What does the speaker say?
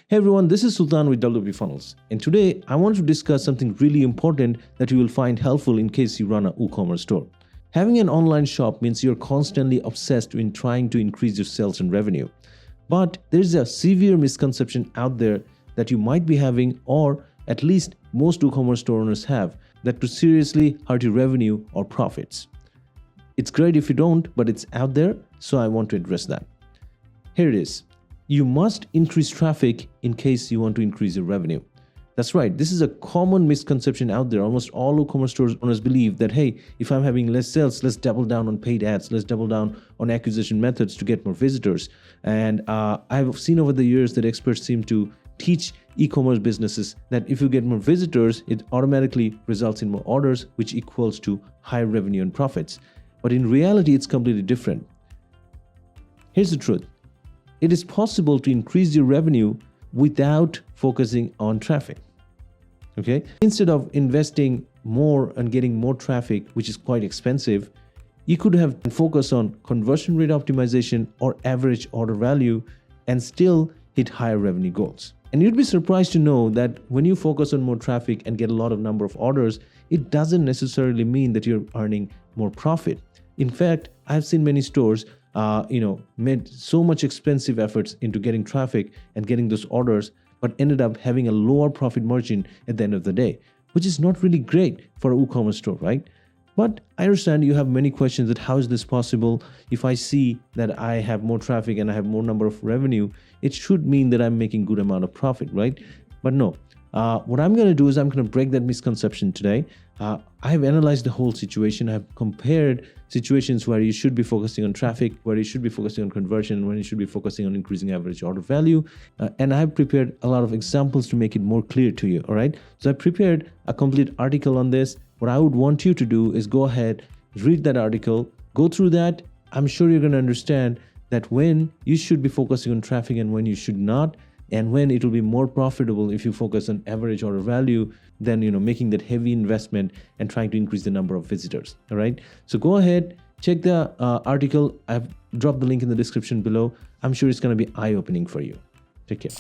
Hey everyone, this is Sultan with WP Funnels, and today I want to discuss something really important that you will find helpful in case you run a WooCommerce store. Having an online shop means you're constantly obsessed in trying to increase your sales and revenue. But there's a severe misconception out there that you might be having, or at least most WooCommerce store owners have, that could seriously hurt your revenue or profits. It's great if you don't, but it's out there, so I want to address that. Here it is. You must increase traffic in case you want to increase your revenue. That's right. This is a common misconception out there. Almost all WooCommerce store owners believe that, hey, if I'm having less sales, let's double down on paid ads. Let's double down on acquisition methods to get more visitors. And I've seen over the years that experts seem to teach e-commerce businesses that if you get more visitors, it automatically results in more orders, which equals to higher revenue and profits. But in reality, it's completely different. Here's the truth. It is possible to increase your revenue without focusing on traffic. Okay? Instead of investing more and getting more traffic, which is quite expensive, you could have focused on conversion rate optimization or average order value and still hit higher revenue goals. And you'd be surprised to know that when you focus on more traffic and get a lot of number of orders, it doesn't necessarily mean that you're earning more profit. In fact, I've seen many stores made so much expensive efforts into getting traffic and getting those orders, but ended up having a lower profit margin at the end of the day, which is not really great for a WooCommerce store, right? But I understand you have many questions that how is this possible? If I see that I have more traffic and I have more number of revenue, it should mean that I'm making good amount of profit, right? But no. What I'm going to do is I'm going to break that misconception today. I have analyzed the whole situation. I have compared situations where you should be focusing on traffic, where you should be focusing on conversion, when you should be focusing on increasing average order value. And I have prepared a lot of examples to make it more clear to you. All right. So I prepared a complete article on this. What I would want you to do is go ahead, read that article, go through that. I'm sure you're going to understand that when you should be focusing on traffic and when you should not, and when it will be more profitable if you focus on average order value than making that heavy investment and trying to increase the number of visitors. All right. So go ahead, check the article. I've dropped the link in the description below. I'm sure it's going to be eye-opening for you. Take care.